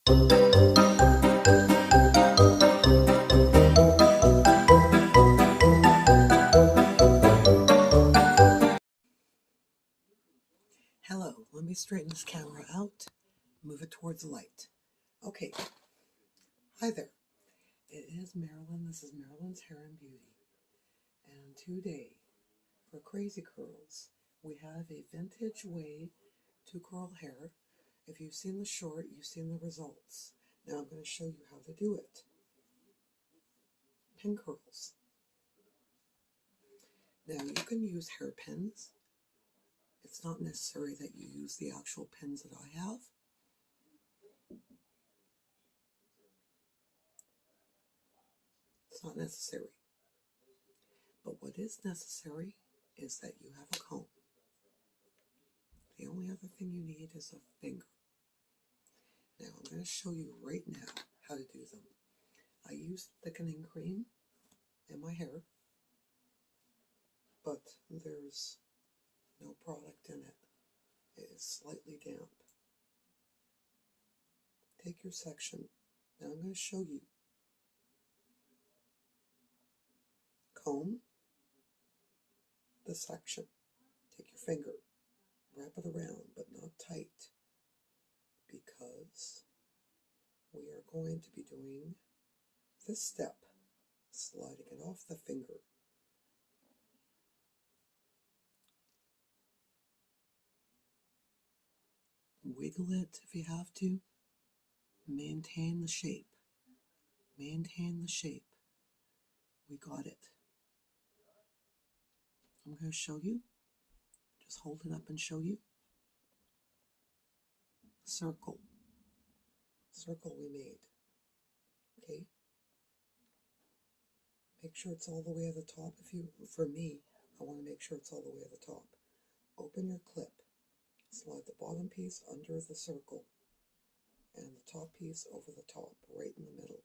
Hello, let me straighten this camera out, move it towards the light. Okay, hi there. It is Marilyn. This is Marilyn's Hair and Beauty. And today, for Crazy Curls, we have a vintage way to curl hair. If you've seen the short, you've seen the results. Now I'm going to show you how to do it. Pin curls. Now you can use hairpins. It's not necessary that you use the actual pins that I have. It's not necessary. But what is necessary is that you have a comb. The only other thing you need is a finger. Now I'm going to show you right now how to do them. I use thickening cream in my hair, but there's no product in it. It is slightly damp. Take your section. Now I'm going to show you. Comb the section. Take your finger. Wrap it around, but not tight, because we are going to be doing this step, sliding it off the finger. Wiggle it if you have to. Maintain the shape. Maintain the shape. We got it. I'm going to show you. Just hold it up and show you. Circle. Circle we made. Okay? Make sure it's all the way at the top. For me, I want to make sure it's all the way at the top. Open your clip. Slide the bottom piece under the circle and the top piece over the top, right in the middle.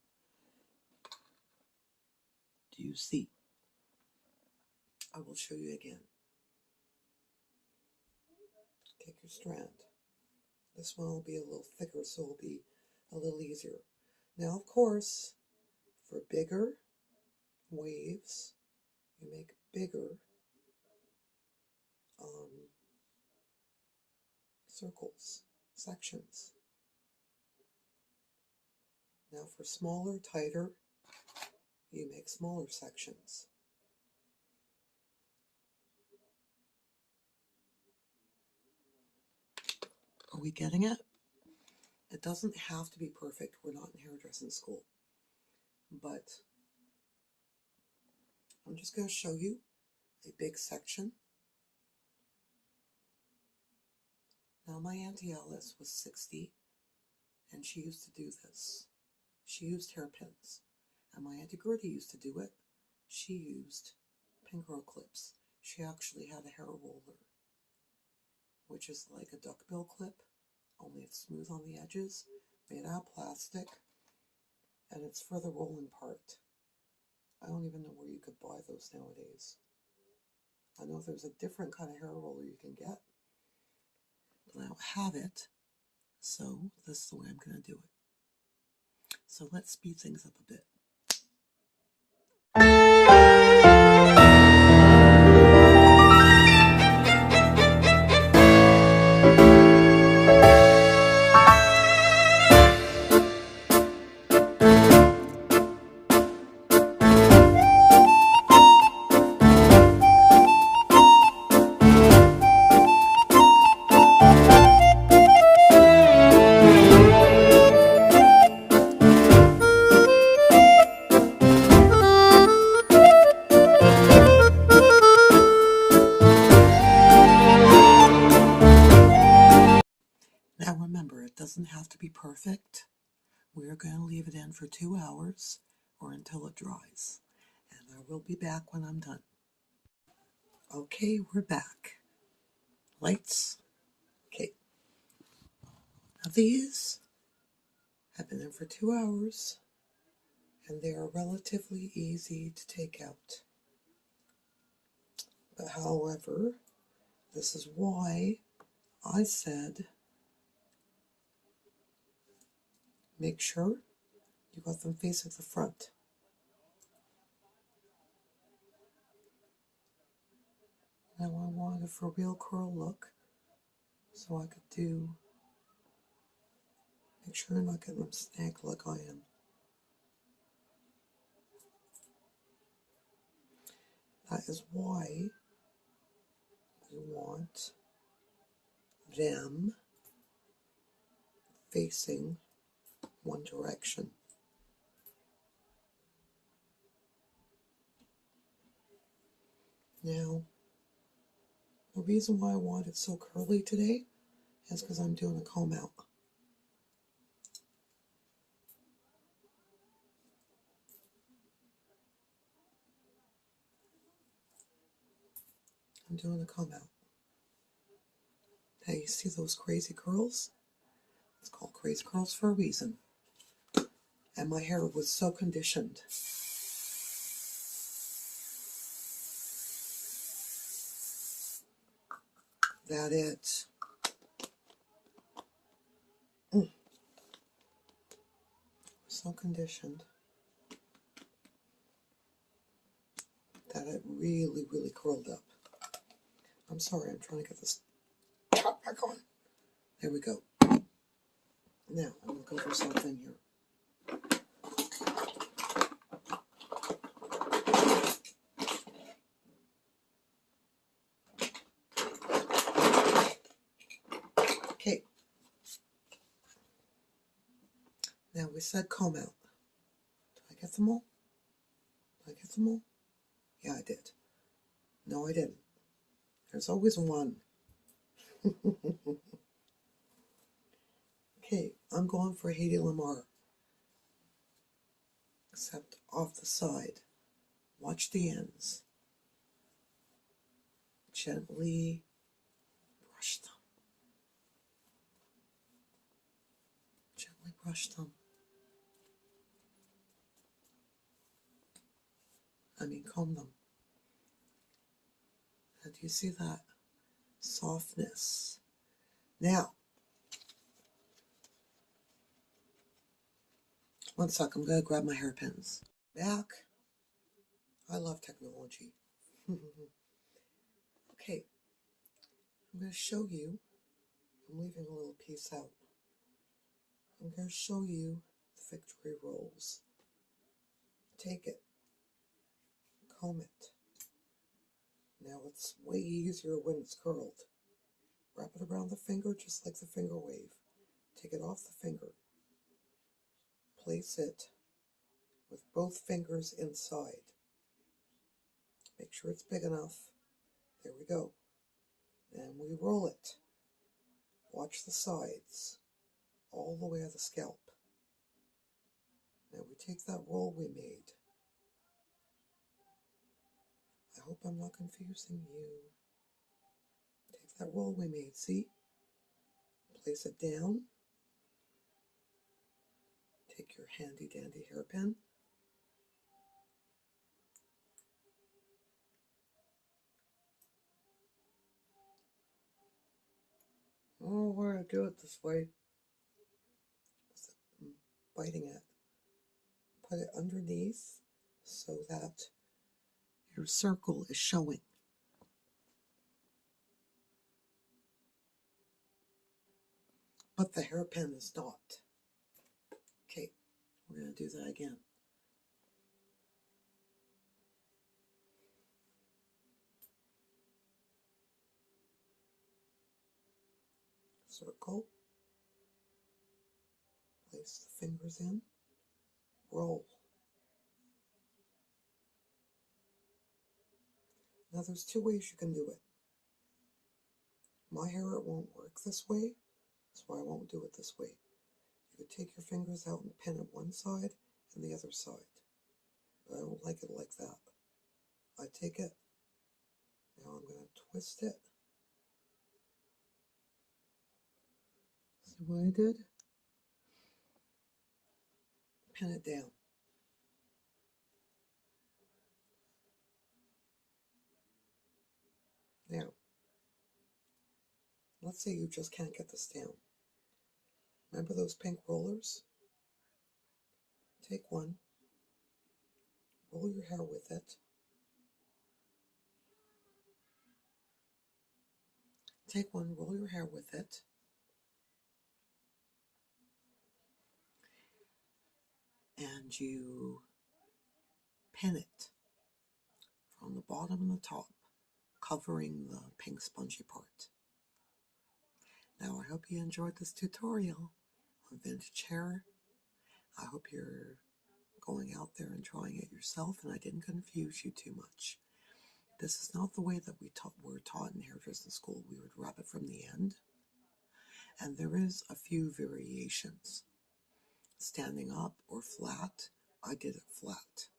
Do you see? I will show you again. Take your strand. This one will be a little thicker, so it will be a little easier. Now, of course, for bigger waves, you make bigger circles, sections. Now for smaller, tighter, you make smaller sections. Are we getting it? It doesn't have to be perfect. We're not in hairdressing school. But I'm just going to show you a big section. Now my Auntie Alice was 60 and she used to do this. She used hairpins. And my Auntie Gertie used to do it. She used pin curl clips. She actually had a hair roller, which is like a duckbill clip, only it's smooth on the edges, made out of plastic, and it's for the rolling part. I don't even know where you could buy those nowadays. I know there's a different kind of hair roller you can get, but I don't have it, so this is the way I'm going to do it. So let's speed things up a bit. Now remember, it doesn't have to be perfect. We're going to leave it in for 2 hours or until it dries. And I will be back when I'm done. Okay, we're back. Lights. Okay. Now these have been in for 2 hours and they are relatively easy to take out. But however, this is why I said Make sure you got them facing the front. Now I wanted a for real curl look, so I could make sure you're not getting them snagged like I am. That is why we want them facing one direction. Now, the reason why I want it so curly today is because I'm doing a comb out. I'm doing a comb out. Now you see those crazy curls? It's called crazy curls for a reason. And my hair was so conditioned. That it so conditioned that it really, really curled up. I'm sorry, I'm trying to get this top back on. There we go. Now, I'm going to go for something here. Okay. Now, we said comb out. Did I get them all? Did I get them all? Yeah, I did. No, I didn't. There's always one. Okay, I'm going for Hedy Lamarr. Except off the side. Watch the ends. Gently brush them. Gently brush them. Comb them. And do you see that softness? Now, one sec, I'm going to grab my hairpins. Back. I love technology. Okay, I'm going to show you. I'm leaving a little piece out. I'm going to show you the victory rolls. Take it. Comb it. Now it's way easier when it's curled. Wrap it around the finger just like the finger wave. Take it off the finger. Place it with both fingers inside. Make sure it's big enough. There we go. And we roll it. Watch the sides, all the way to the scalp. Now we take that roll we made. I hope I'm not confusing you. Take that roll we made, see? Place it down. Take your handy dandy hairpin. Oh, why I do it this way? Biting it. Put it underneath so that your circle is showing. But the hairpin is not. Okay, we're going to do that again. Circle. Place the fingers in. Roll. Now there's two ways you can do it. My hair, it won't work this way, so I won't do it this way. You could take your fingers out and pin it one side and the other side. But I don't like it like that. I take it. Now I'm going to twist it. See what I did? Pin it down. Now, let's say you just can't get this down. Remember those pink rollers? Take one, roll your hair with it. Take one, roll your hair with it. And you pin it from the bottom and the top, covering the pink spongy part. Now I hope you enjoyed this tutorial on vintage hair. I hope you're going out there and trying it yourself and I didn't confuse you too much. This is not the way that were taught in hairdressing school. We would rub it from the end. And there is a few variations. Standing up or flat. I did it flat.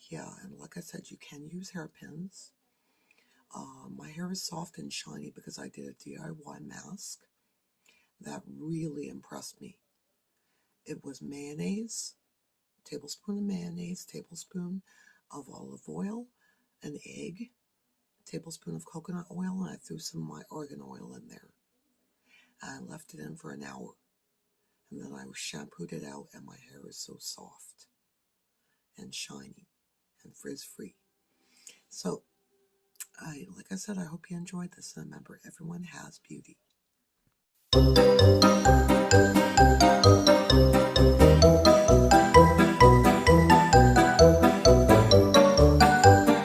Yeah, and like I said, you can use hairpins. My hair is soft and shiny because I did a DIY mask that really impressed me. It was mayonnaise, tablespoon of mayonnaise, tablespoon of olive oil, an egg, tablespoon of coconut oil, and I threw some of my argan oil in there. And I left it in for an hour. And then I shampooed it out, and my hair is so soft and shiny and frizz-free. So, like I said, I hope you enjoyed this. And remember, everyone has beauty.